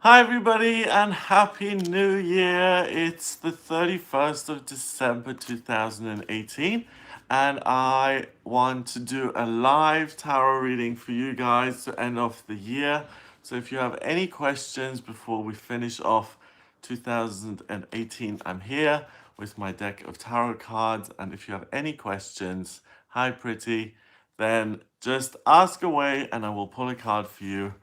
Hi, everybody, and Happy New Year! It's the 31st of December 2018, and I want to do a live tarot reading for you guys to end off the year. So, if you have any questions before we finish off 2018, I'm here with my deck of tarot cards. And if you have any questions, hi, pretty, then just ask away and I will pull a card for you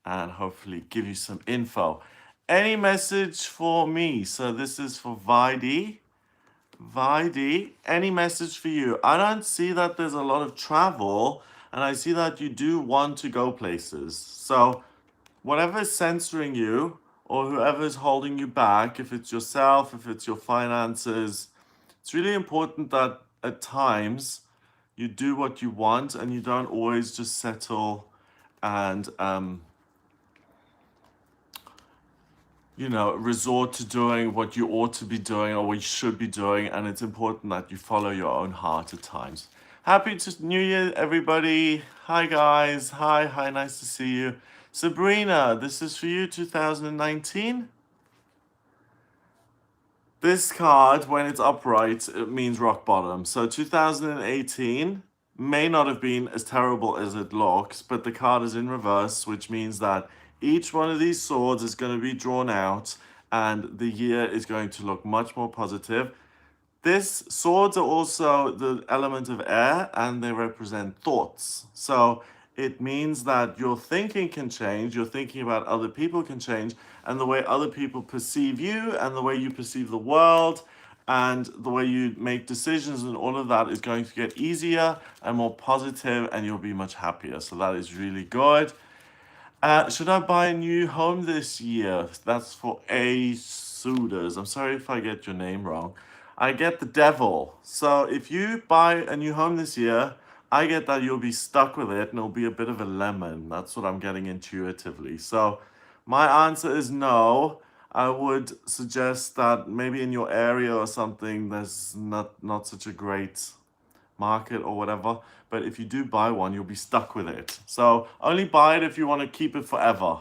and hopefully give you some info. Any message for me? So this is for Vaidi. Vaidi, any message for you? I don't see that there's a lot of travel, and I see that you do want to go places. So whatever is censoring you or whoever is holding you back, if it's yourself, if it's your finances, it's really important that at times you do what you want and you don't always just settle and resort to doing what you ought to be doing or what you should be doing, and it's important that you follow your own heart at times. Happy New Year, everybody. Hi, guys. Hi, nice to see you. Sabrina, this is for you, 2019. This card, when it's upright, it means rock bottom. So 2018 may not have been as terrible as it looks, but the card is in reverse, which means that each one of these swords is going to be drawn out and the year is going to look much more positive. This swords are also the element of air and they represent thoughts. So it means that your thinking can change, your thinking about other people can change, and the way other people perceive you and the way you perceive the world and the way you make decisions and all of that is going to get easier and more positive and you'll be much happier. So that is really good. Should I buy a new home this year? That's for A. Suitors. I'm sorry if I get your name wrong. I get the devil. So if you buy a new home this year, I get that you'll be stuck with it and it'll be a bit of a lemon. That's what I'm getting intuitively. So my answer is no. I would suggest that maybe in your area or something, there's not such a great market or whatever. But if you do buy one, you'll be stuck with it. So only buy it if you want to keep it forever.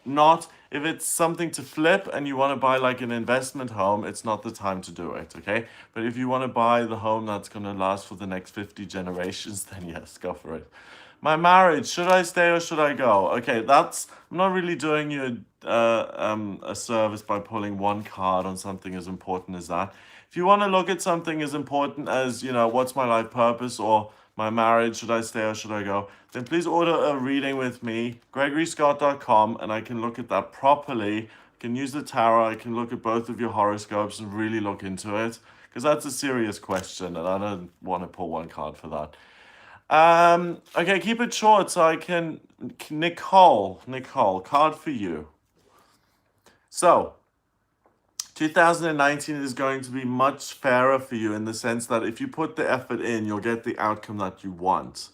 Not if it's something to flip and you want to buy like an investment home, it's not the time to do it, okay? But if you want to buy the home that's going to last for the next 50 generations, then yes, go for it. My marriage, should I stay or should I go? Okay, I'm not really doing you a service by pulling one card on something as important as that. If you want to look at something as important as, what's my life purpose or my marriage, should I stay or should I go, then please order a reading with me, gregoryscott.com, and I can look at that properly. I can use the tarot, I can look at both of your horoscopes and really look into it, because that's a serious question, and I don't want to pull one card for that. Okay, keep it short so I can. Nicole, card for you. So, 2019 is going to be much fairer for you in the sense that if you put the effort in, you'll get the outcome that you want.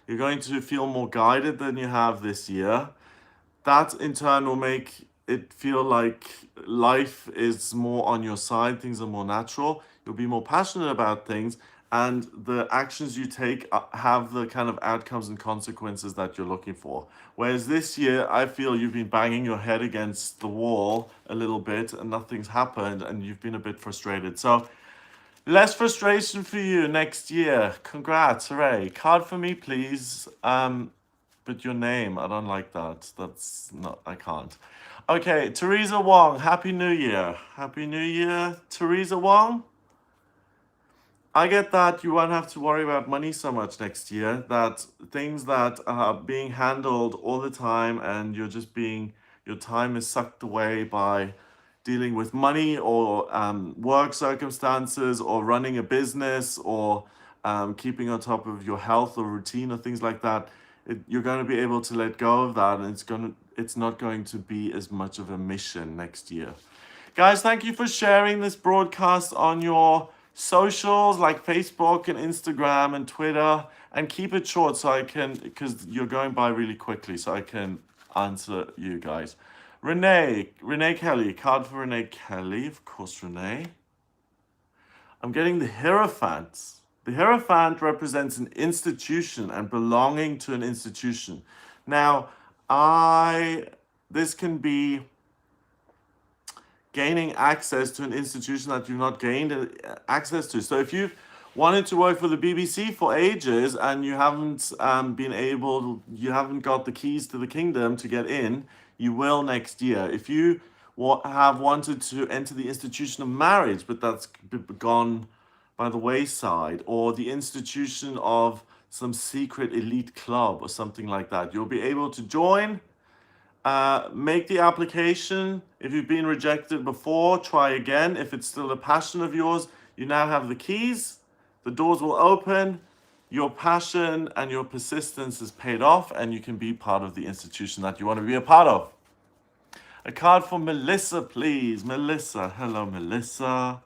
You're going to feel more guided than you have this year. That in turn will make it feel like life is more on your side, things are more natural, you'll be more passionate about things, and the actions you take have the kind of outcomes and consequences that you're looking for. Whereas this year, I feel you've been banging your head against the wall a little bit and nothing's happened, and you've been a bit frustrated. So, less frustration for you next year. Congrats, hooray. Card for me, please. But your name, I don't like that. That's not, I can't. Okay, Teresa Wong, Happy New Year. Happy New Year, Teresa Wong. I get that you won't have to worry about money so much next year, that things that are being handled all the time and your time is sucked away by dealing with money or work circumstances or running a business or keeping on top of your health or routine or things like that. You're going to be able to let go of that, and it's not going to be as much of a mission next year. Guys, thank you for sharing this broadcast on your socials like Facebook and Instagram and Twitter, and keep it short so I can, because you're going by really quickly, so I can answer you guys. Renee Kelly, card for Renee Kelly, of course, Renee. I'm getting the Hierophant. The Hierophant represents an institution and belonging to an institution. Now, this can be gaining access to an institution that you've not gained access to. So if you've wanted to work for the BBC for ages and you haven't you haven't got the keys to the kingdom to get in, you will next year. If you have wanted to enter the institution of marriage, but that's gone by the wayside, or the institution of some secret elite club or something like that, you'll be able to join. Make the application. If you've been rejected before, try again. If it's still a passion of yours, you now have the keys. The doors will open. Your passion and your persistence is paid off, and you can be part of the institution that you want to be a part of. A card for Melissa, please. Melissa. Hello, Melissa.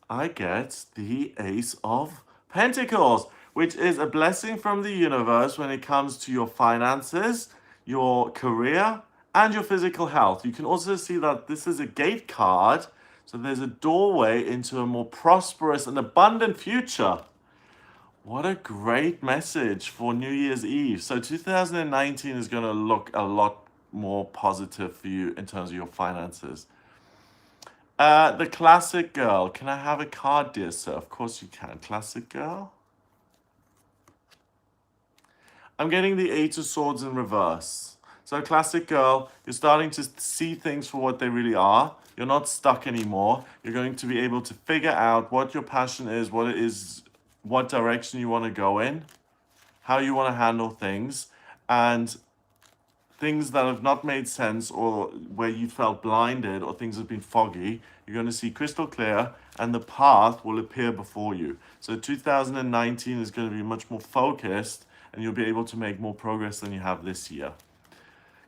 I get the Ace of Pentacles, which is a blessing from the universe when it comes to your finances, your career, and your physical health. You can also see that this is a gate card, so there's a doorway into a more prosperous and abundant future. What a great message for New Year's Eve. So 2019 is going to look a lot more positive for you in terms of your finances. The classic girl. Can I have a card, dear sir? Of course you can. Classic girl. I'm getting the Eight of Swords in reverse. So classic girl, you're starting to see things for what they really are. You're not stuck anymore. You're going to be able to figure out what your passion is, what it is, what direction you want to go in, how you want to handle things, and things that have not made sense or where you felt blinded or things have been foggy, you're going to see crystal clear and the path will appear before you. So 2019 is going to be much more focused and you'll be able to make more progress than you have this year.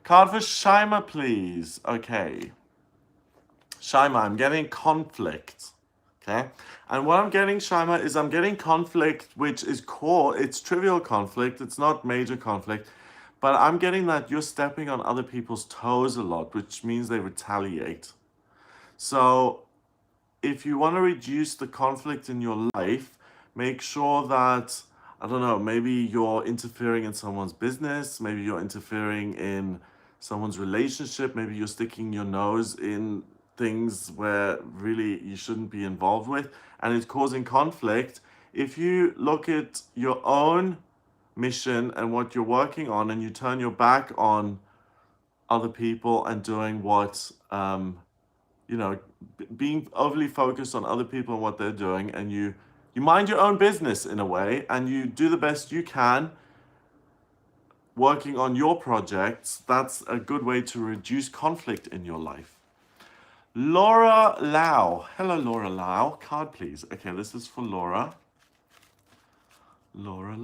Card for Shaima, please. Okay. Shaima, I'm getting conflict. Okay. And what I'm getting, Shaima, is I'm getting conflict, which is core. It's trivial conflict. It's not major conflict. But I'm getting that you're stepping on other people's toes a lot, which means they retaliate. So if you want to reduce the conflict in your life, make sure that, I don't know, maybe you're interfering in someone's business, maybe you're interfering in someone's relationship, maybe you're sticking your nose in things where really you shouldn't be involved with, and it's causing conflict. If you look at your own mission and what you're working on and you turn your back on other people and doing what being overly focused on other people and what they're doing, and you mind your own business in a way and you do the best you can working on your projects, that's a good way to reduce conflict in your life. Laura Lau. Hello, Laura Lau. Card, please. Okay, this is for Laura. Laura.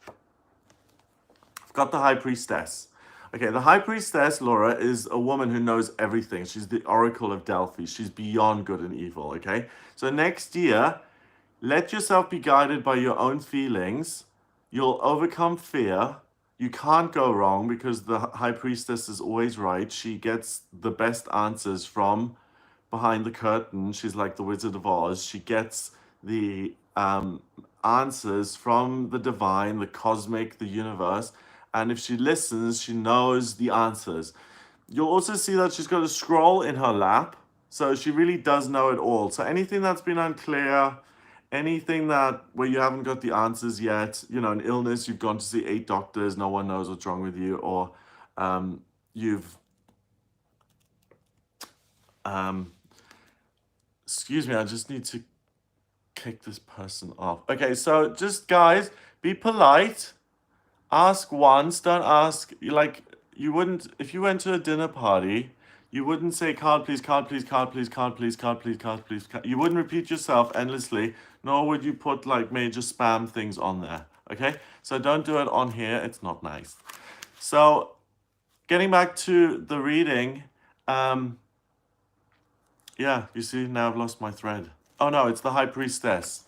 I've got the High Priestess. Okay, the High Priestess, Laura, is a woman who knows everything. She's the Oracle of Delphi. She's beyond good and evil, okay? So next year, let yourself be guided by your own feelings. You'll overcome fear. You can't go wrong because the High Priestess is always right. She gets the best answers from behind the curtain. She's like the Wizard of Oz. She gets the answers from the divine, the cosmic, the universe. And if she listens, she knows the answers. You'll also see that she's got a scroll in her lap. So she really does know it all. So anything that's been unclear, anything that where you haven't got the answers yet, an illness, you've gone to see 8 doctors, no one knows what's wrong with you, or you've excuse me, I just need to kick this person off. Okay, so just guys, be polite. Ask once, don't ask, like, you wouldn't, if you went to a dinner party, you wouldn't say card please, card please, card please, card please, card please, card please. You wouldn't repeat yourself endlessly, nor would you put like major spam things on there, okay? So don't do it on here, it's not nice. So getting back to the reading, yeah, you see, now I've lost my thread. Oh no, it's the High Priestess.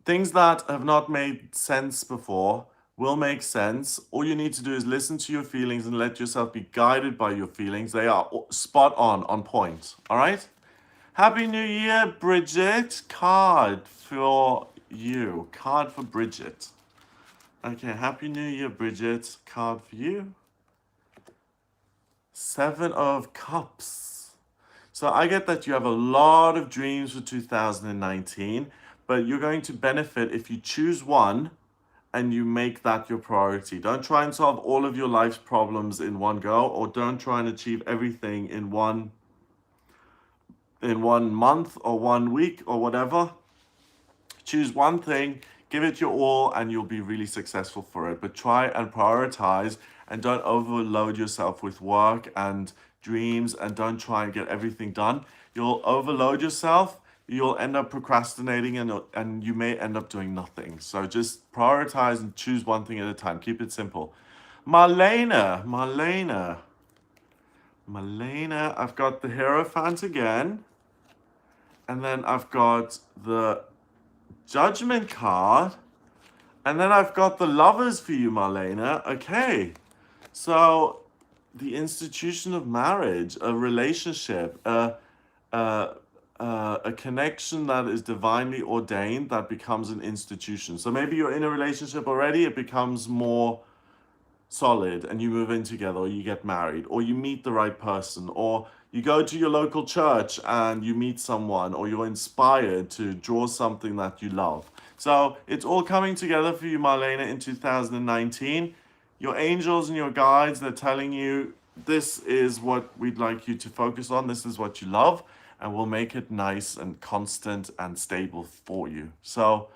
Things that have not made sense before will make sense. All you need to do is listen to your feelings and let yourself be guided by your feelings. They are spot on point. All right? Happy New Year, Bridget. Card for you. Card for Bridget. Okay, Happy New Year, Bridget. Card for you. Seven of Cups. So I get that you have a lot of dreams for 2019, but you're going to benefit if you choose one and you make that your priority. Don't try and solve all of your life's problems in one go, or don't try and achieve everything in one month or 1 week or whatever. Choose one thing, give it your all, and you'll be really successful for it. But try and prioritize and don't overload yourself with work and dreams, and don't try and get everything done. You'll overload yourself, you'll end up procrastinating, and you may end up doing nothing. So just prioritize and choose one thing at a time. Keep it simple. Marlena, I've got the Hierophant again. And then I've got the Judgment card. And then I've got the Lovers for you, Marlena. Okay. So the institution of marriage, a relationship, a connection that is divinely ordained that becomes an institution. So maybe you're in a relationship already, it becomes more solid and you move in together, or you get married, or you meet the right person, or you go to your local church and you meet someone, or you're inspired to draw something that you love. So it's all coming together for you, Marlena, in 2019. Your angels and your guides, they're telling you this is what we'd like you to focus on. This is what you love, and we'll make it nice and constant and stable for you. So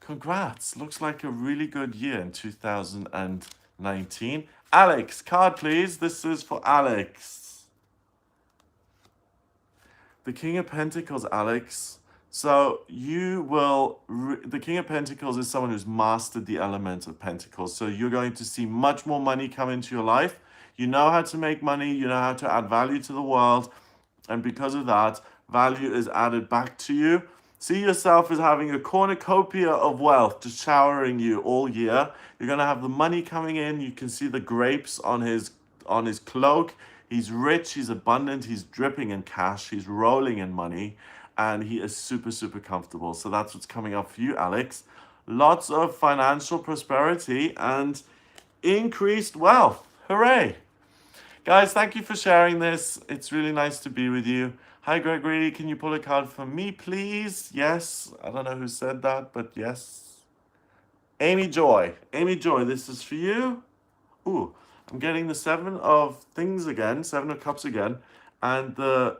congrats. Looks like a really good year in 2019. Alex, card please. This is for Alex. The King of Pentacles, Alex. So the King of Pentacles is someone who's mastered the element of Pentacles. So you're going to see much more money come into your life. You know how to make money. You know how to add value to the world. And because of that, value is added back to you. See yourself as having a cornucopia of wealth just showering you all year. You're going to have the money coming in. You can see the grapes on his cloak. He's rich, he's abundant, he's dripping in cash, he's rolling in money, and he is super, super comfortable. So that's what's coming up for you, Alex. Lots of financial prosperity and increased wealth. Hooray! Guys, thank you for sharing this. It's really nice to be with you. Hi, Gregory. Can you pull a card for me, please? Yes. I don't know who said that, but yes. Amy Joy. Amy Joy, this is for you. Ooh, I'm getting the Seven of Things again, Seven of Cups again, and the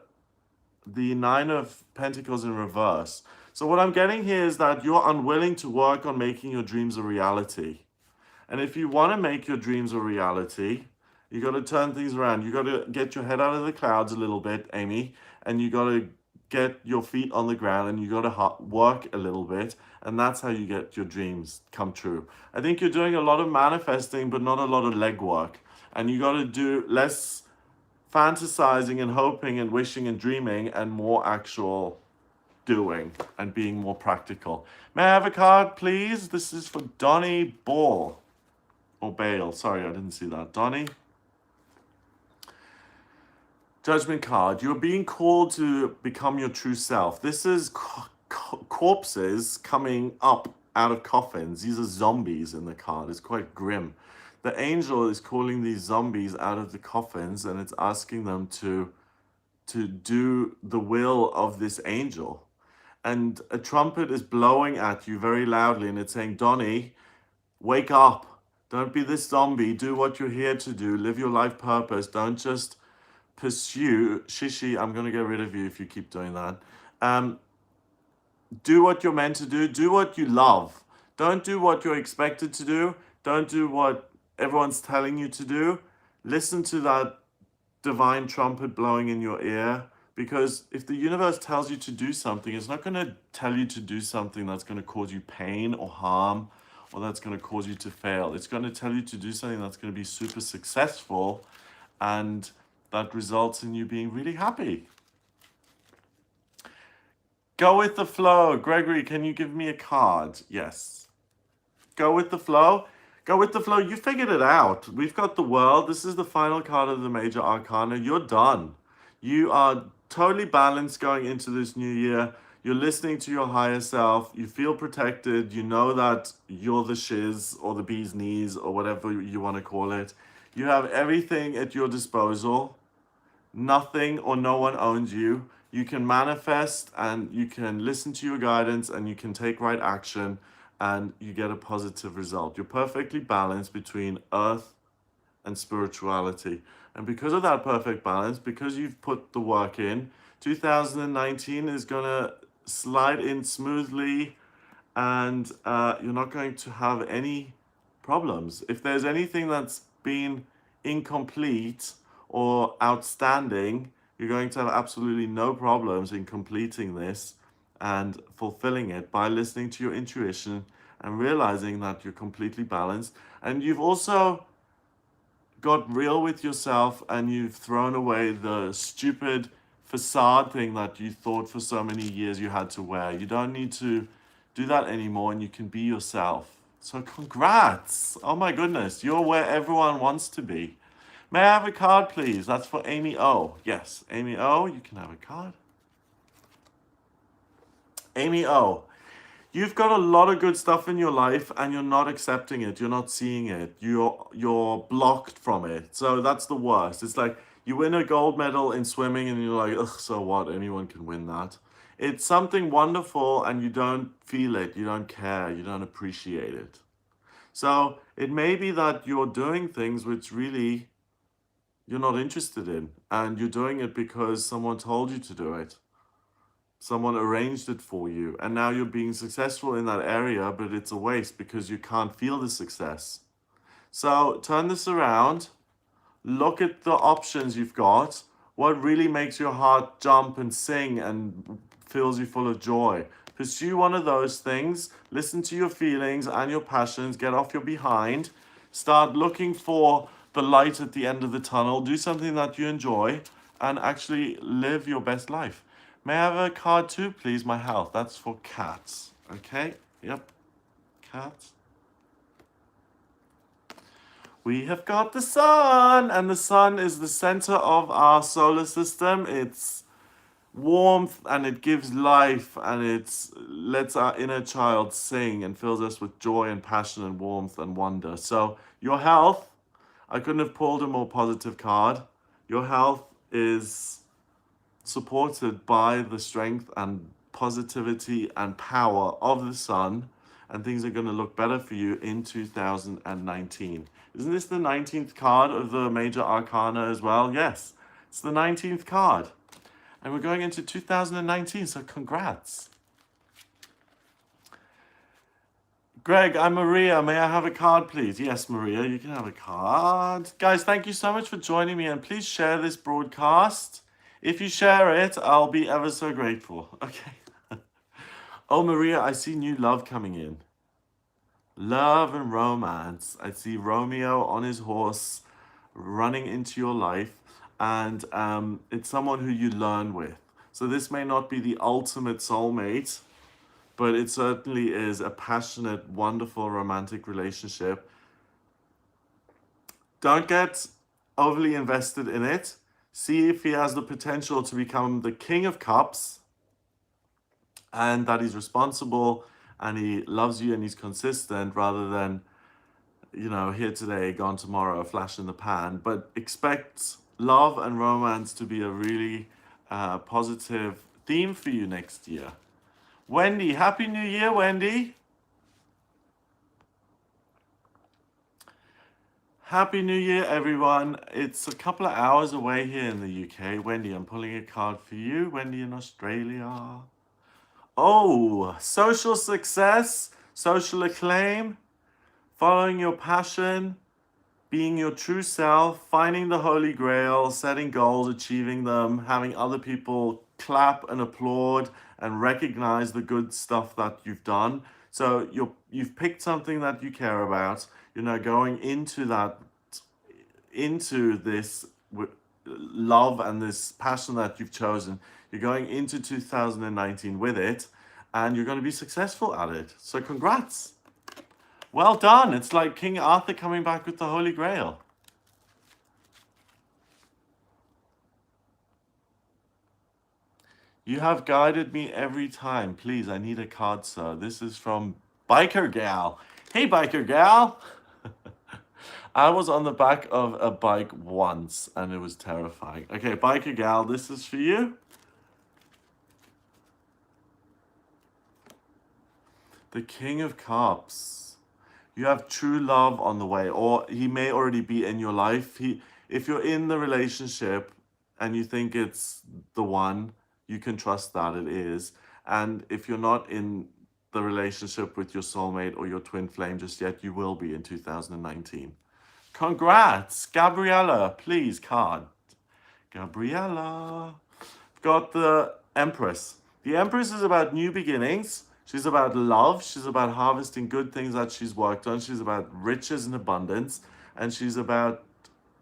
Nine of Pentacles in reverse. So what I'm getting here is that you're unwilling to work on making your dreams a reality. And if you want to make your dreams a reality, you got to turn things around. You got to get your head out of the clouds a little bit, Amy, and you got to get your feet on the ground, and you got to work a little bit, and that's how you get your dreams come true. I think you're doing a lot of manifesting, but not a lot of legwork, and you got to do less fantasizing and hoping and wishing and dreaming, and more actual doing and being more practical. May I have a card, please? This is for Donnie Ball. Or Bale. Sorry, I didn't see that. Donnie. Judgment card. You're being called to become your true self. This is corpses coming up out of coffins. These are zombies in the card. It's quite grim. The angel is calling these zombies out of the coffins, and it's asking them to do the will of this angel. And a trumpet is blowing at you very loudly, and it's saying, Donnie, wake up. Don't be this zombie. Do what you're here to do. Live your life purpose. Don't just pursue. Shishi, I'm going to get rid of you if you keep doing that. Do what you're meant to do. Do what you love. Don't do what you're expected to do. Don't do what everyone's telling you to do. Listen to that divine trumpet blowing in your ear. Because if the universe tells you to do something, it's not going to tell you to do something that's going to cause you pain or harm, or that's going to cause you to fail. It's going to tell you to do something that's going to be super successful, and that results in you being really happy. Go with the flow. Gregory, can you give me a card? Yes. Go with the flow. Go with the flow. You figured it out. We've got the World. This is the final card of the Major Arcana. You're done. You are totally balanced going into this new year. You're listening to your higher self. You feel protected. You know that you're the shiz or the bee's knees or whatever you want to call it. You have everything at your disposal. Nothing or no one owns you. You can manifest and you can listen to your guidance and you can take right action and you get a positive result. You're perfectly balanced between earth and spirituality. And because of that perfect balance, because you've put the work in, 2019 is going to slide in smoothly and you're not going to have any problems. If there's anything that's been incomplete or outstanding, you're going to have absolutely no problems in completing this and fulfilling it by listening to your intuition and realizing that you're completely balanced. And you've also got real with yourself and you've thrown away the stupid facade thing that you thought for so many years you had to wear. You don't need to do that anymore and you can be yourself. So, congrats! Oh my goodness, you're where everyone wants to be. May I have a card, please? That's for Amy O. Yes, Amy O, you can have a card. Amy O, you've got a lot of good stuff in your life and you're not accepting it. You're not seeing it. You're blocked from it. So that's the worst. It's like you win a gold medal in swimming and you're like, ugh, so what? Anyone can win that. It's something wonderful and you don't feel it. You don't care. You don't appreciate it. So it may be that you're doing things which really you're not interested in and you're doing it because someone told you to do it. Someone arranged it for you, and now you're being successful in that area, but it's a waste because you can't feel the success. So turn this around, look at the options you've got, what really makes your heart jump and sing and fills you full of joy. Pursue one of those things, listen to your feelings and your passions, get off your behind, start looking for the light at the end of the tunnel, do something that you enjoy, and actually live your best life. May I have a card too, please? My health. That's for cats. Okay? Yep. Cats. We have got the sun, and the sun is the center of our solar system. It's warmth and it gives life and it lets our inner child sing and fills us with joy and passion and warmth and wonder. So, your health, I couldn't have pulled a more positive card. Your health is supported by the strength and positivity and power of the sun, and things are going to look better for you in 2019. Isn't this the 19th card of the major arcana as well? Yes, it's the 19th card. And we're going into 2019, so congrats. Greg, I'm Maria. May I have a card, please? Yes, Maria, you can have a card. Guys, thank you so much for joining me, and please share this broadcast. If you share it, I'll be ever so grateful. Okay. Oh, Maria, I see new love coming in. Love and romance. I see Romeo on his horse running into your life, and it's someone who you learn with. So this may not be the ultimate soulmate, but it certainly is a passionate, wonderful, romantic relationship. Don't get overly invested in it. See if he has the potential to become the King of Cups and that he's responsible and he loves you and he's consistent rather than, here today, gone tomorrow, a flash in the pan. But expect love and romance to be a really positive theme for you next year. Wendy, Happy New Year, Wendy. Happy New Year, everyone. It's a couple of hours away here in the UK. Wendy, I'm pulling a card for you. Wendy in Australia. Oh, social success, social acclaim, following your passion, being your true self, finding the Holy Grail, setting goals, achieving them, having other people clap and applaud and recognize the good stuff that you've done. So you've picked something that you care about. You're now going into this love and this passion that you've chosen. You're going into 2019 with it, and you're going to be successful at it. So congrats. Well done. It's like King Arthur coming back with the Holy Grail. You have guided me every time. Please, I need a card, sir. This is from Biker Gal. Hey, Biker Gal. I was on the back of a bike once and it was terrifying. Okay, biker gal, this is for you. The King of Cups. You have true love on the way, or he may already be in your life. If you're in the relationship and you think it's the one, you can trust that it is. And if you're not in the relationship with your soulmate or your twin flame just yet, you will be in 2019. Congrats, Gabriella. Please, card. Gabriella. Got the Empress. The Empress is about new beginnings. She's about love. She's about harvesting good things that she's worked on. She's about riches and abundance. And she's about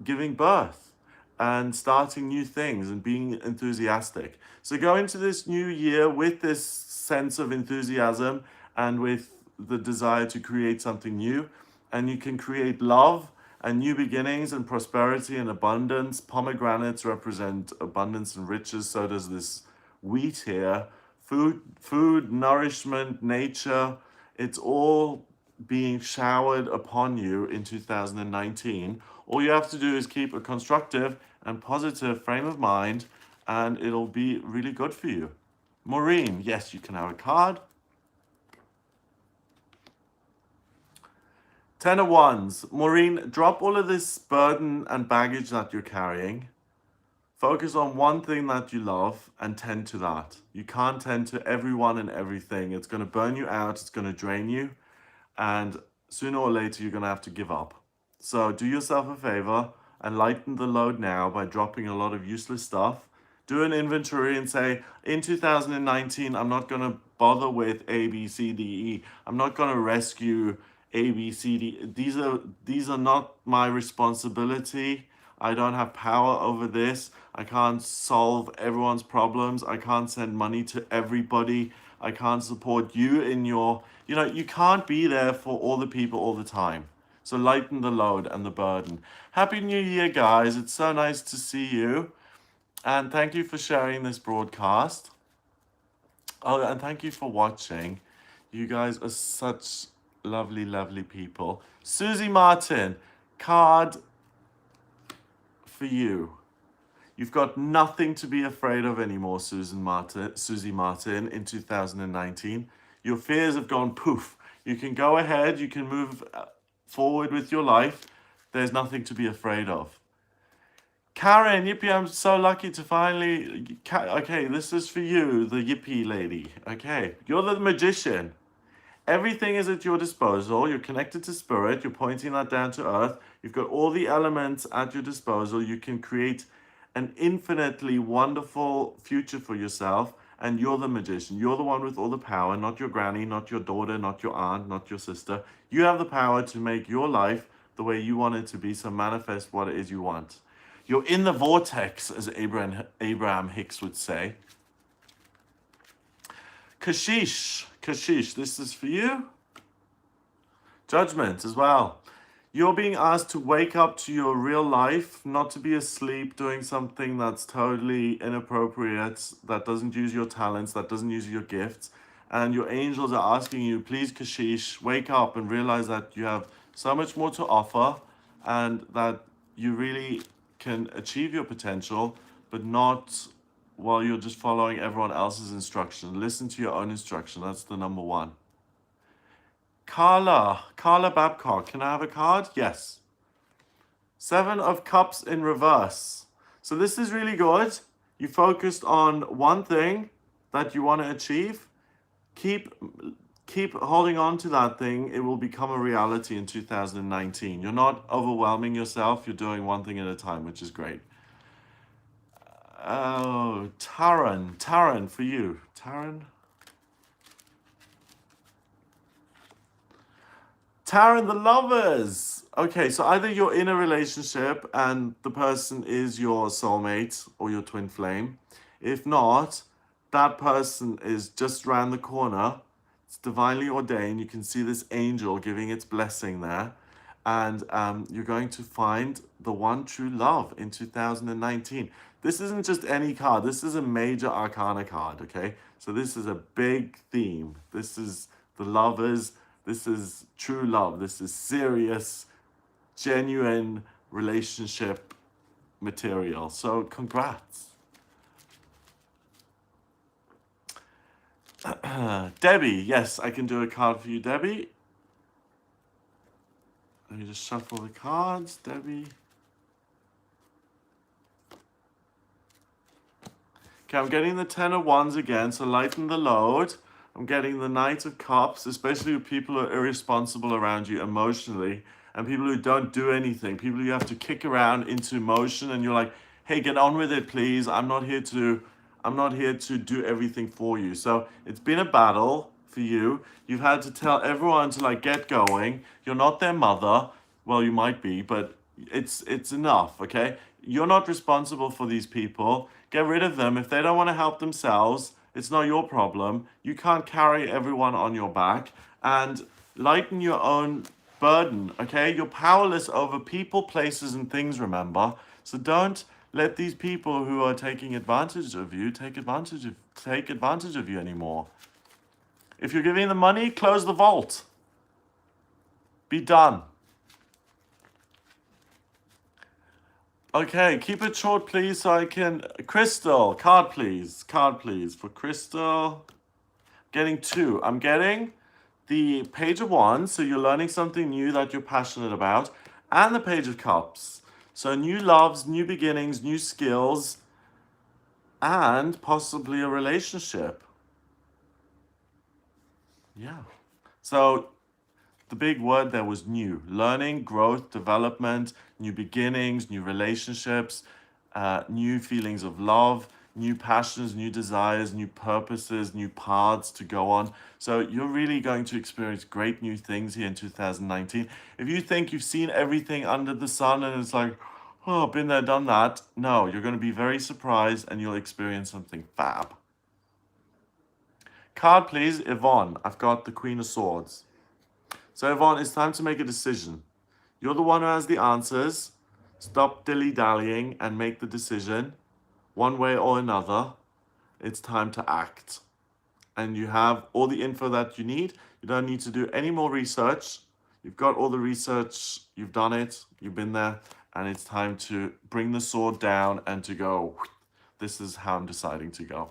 giving birth and starting new things and being enthusiastic. So go into this new year with this sense of enthusiasm and with the desire to create something new. And you can create love and new beginnings and prosperity and abundance. Pomegranates represent abundance and riches. So does this wheat here. Food, nourishment, nature. It's all being showered upon you in 2019. All you have to do is keep a constructive and positive frame of mind, and it'll be really good for you. Maureen, yes, you can have a card. 10 of Wands. Maureen, drop all of this burden and baggage that you're carrying. Focus on one thing that you love and tend to that. You can't tend to everyone and everything. It's going to burn you out. It's going to drain you. And sooner or later, you're going to have to give up. So do yourself a favor and lighten the load now by dropping a lot of useless stuff. Do an inventory and say, in 2019, I'm not going to bother with A, B, C, D, E. I'm not going to rescue A, B, C, D. These are not my responsibility. I don't have power over this. I can't solve everyone's problems. I can't send money to everybody. I can't support you in your, you can't be there for all the people all the time. So lighten the load and the burden. Happy New Year, guys. It's so nice to see you. And thank you for sharing this broadcast. Oh, and thank you for watching. You guys are such lovely, lovely people. Susie Martin, card for you. You've got nothing to be afraid of anymore, Susie Martin, in 2019. Your fears have gone poof. You can go ahead, you can move forward with your life. There's nothing to be afraid of. Karen, yippee, I'm so lucky to finally... Okay, this is for you, the yippee lady. Okay, you're the magician. Everything is at your disposal. You're connected to spirit. You're pointing that down to earth. You've got all the elements at your disposal. You can create an infinitely wonderful future for yourself. And you're the magician. You're the one with all the power, not your granny, not your daughter, not your aunt, not your sister. You have the power to make your life the way you want it to be. So manifest what it is you want. You're in the vortex, as Abraham Hicks would say. Kashish, this is for you. Judgment as well. You're being asked to wake up to your real life, not to be asleep doing something that's totally inappropriate, that doesn't use your talents, that doesn't use your gifts. And your angels are asking you, please, Kashish, wake up and realize that you have so much more to offer and that you really can achieve your potential, but not while you're just following everyone else's instruction. Listen to your own instruction. That's the number one. Carla Babcock. Can I have a card? Yes. 7 of Cups in reverse. So this is really good. You focused on one thing that you want to achieve. Keep holding on to that thing. It will become a reality in 2019. You're not overwhelming yourself. You're doing one thing at a time, which is great. Oh, Taran for you. Taran, the lovers. Okay, so either you're in a relationship and the person is your soulmate or your twin flame. If not, that person is just around the corner. It's divinely ordained. You can see this angel giving its blessing there. And you're going to find the one true love in 2019. This isn't just any card. This is a major arcana card, okay? So this is a big theme. This is the lovers. This is true love. This is serious, genuine relationship material. So congrats. Debbie, yes, I can do a card for you, Debbie. Let me just shuffle the cards, Debbie. Okay, I'm getting the Ten of Wands again, so lighten the load. I'm getting the Knight of Cups, especially with people who are irresponsible around you emotionally and people who don't do anything, people you have to kick around into emotion and you're like, hey, get on with it, please. I'm not here to do everything for you. So it's been a battle for you. You've had to tell everyone to like get going. You're not their mother. Well, you might be, but it's enough, okay? You're not responsible for these people. Get rid of them. If they don't want to help themselves, it's not your problem. You can't carry everyone on your back and lighten your own burden, okay? You're powerless over people, places, and things, remember? So don't let these people who are taking advantage of you take advantage of you anymore. If you're giving them money, close the vault. Be done. Okay, keep it short, please, so I can... Crystal, card, please. Card, please. For Crystal, getting two. I'm getting the Page of Wands, so you're learning something new that you're passionate about, and the Page of Cups. So new loves, new beginnings, new skills, and possibly a relationship. Yeah. So the big word there was new. Learning, growth, development, new beginnings, new relationships, new feelings of love, new passions, new desires, new purposes, new paths to go on. So you're really going to experience great new things here in 2019. If you think you've seen everything under the sun and it's like, oh, been there, done that. No, you're going to be very surprised and you'll experience something fab. Card, please, Yvonne. I've got the Queen of Swords. So Yvonne, it's time to make a decision. You're the one who has the answers. Stop dilly-dallying and make the decision. One way or another, it's time to act. And you have all the info that you need. You don't need to do any more research. You've got all the research. You've done it. You've been there. And it's time to bring the sword down and to go, this is how I'm deciding to go.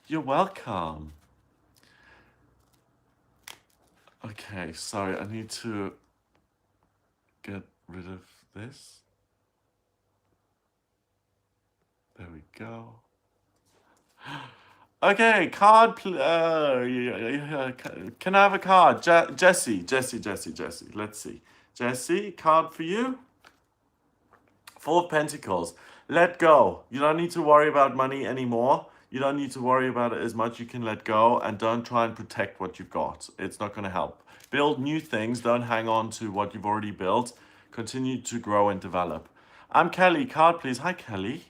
You're welcome. Okay, sorry, I need to get rid of this. There we go. Okay, card. Can I have a card? Jesse. Let's see. Jesse, card for you. Four of Pentacles. Let go. You don't need to worry about money anymore. You don't need to worry about it as much. You can let go and don't try and protect what you've got. It's not going to help. Build new things. Don't hang on to what you've already built. Continue to grow and develop. I'm Kelly. Card, please. Hi, Kelly.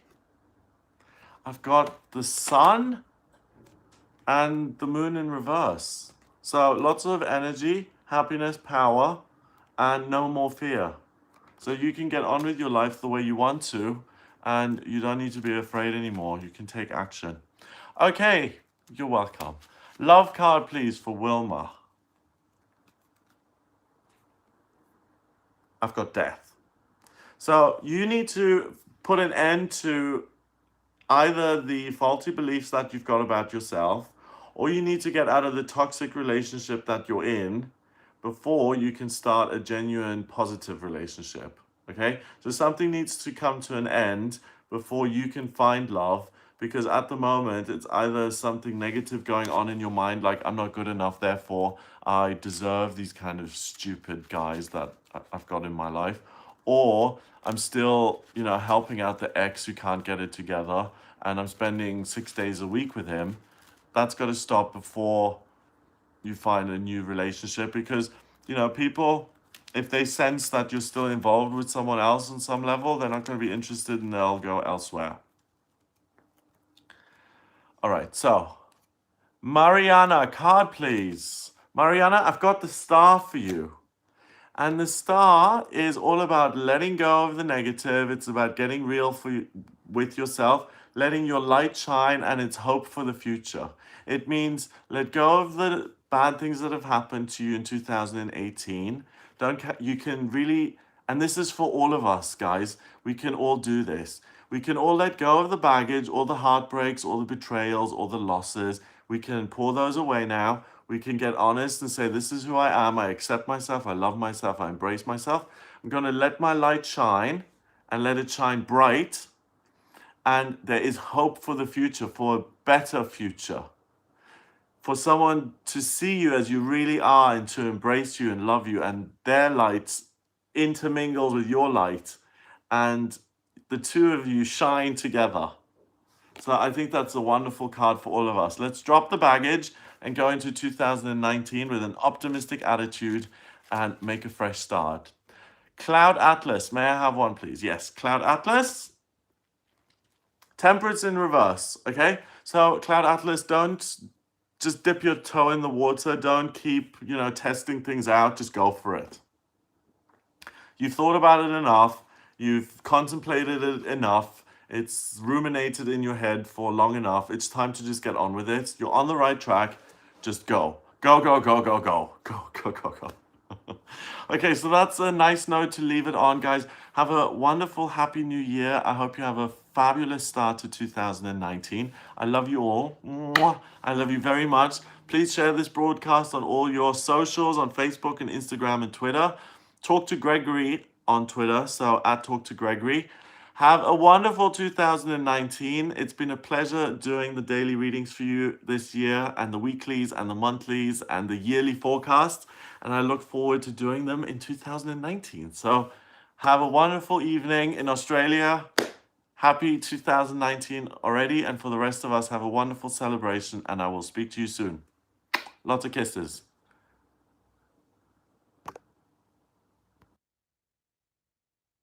I've got the Sun and the Moon in reverse. So lots of energy, happiness, power, and no more fear. So you can get on with your life the way you want to, and you don't need to be afraid anymore. You can take action. Okay, you're welcome. Love card, please, for Wilma. I've got Death. So you need to put an end to either the faulty beliefs that you've got about yourself, or you need to get out of the toxic relationship that you're in before you can start a genuine positive relationship. Okay, so something needs to come to an end before you can find love, because at the moment it's either something negative going on in your mind, like I'm not good enough, therefore I deserve these kind of stupid guys that I've got in my life, or I'm still, helping out the ex who can't get it together and I'm spending 6 days a week with him. That's got to stop before you find a new relationship, because, people, if they sense that you're still involved with someone else on some level, they're not going to be interested and they'll go elsewhere. All right, so Mariana, card, please. Mariana, I've got the Star for you. And the Star is all about letting go of the negative. It's about getting real with yourself, letting your light shine, and it's hope for the future. It means let go of the bad things that have happened to you in 2018. You can really And this is for all of us, guys. We can all do this. We can all let go of the baggage, all the heartbreaks, all the betrayals, all the losses. We can pour those away now. We can get honest and say, this is who I am. I accept myself. I love myself. I embrace myself. I'm going to let my light shine and let it shine bright. And there is hope for the future, for a better future. For someone to see you as you really are and to embrace you and love you, and their light intermingles with your light, and the two of you shine together. So I think that's a wonderful card for all of us. Let's drop the baggage and go into 2019 with an optimistic attitude and make a fresh start. Cloud Atlas, may I have one, please? Yes, Cloud Atlas. Temperance in reverse, okay? So Cloud Atlas, don't just dip your toe in the water. Don't keep, testing things out. Just go for it. You've thought about it enough. You've contemplated it enough. It's ruminated in your head for long enough. It's time to just get on with it. You're on the right track. Just go. Go, go, go, go, go. Go, go, go, go. Okay, so that's a nice note to leave it on, guys. Have a wonderful, happy new year. I hope you have a fabulous start to 2019. I love you all. Mwah. I love you very much. Please share this broadcast on all your socials, on Facebook and Instagram and Twitter. Talk to Gregory on Twitter, so at Talk to Gregory. Have a wonderful 2019. It's been a pleasure doing the daily readings for you this year, and the weeklies and the monthlies and the yearly forecast. And I look forward to doing them in 2019. So have a wonderful evening in Australia. Happy 2019 already. And for the rest of us, have a wonderful celebration. And I will speak to you soon. Lots of kisses.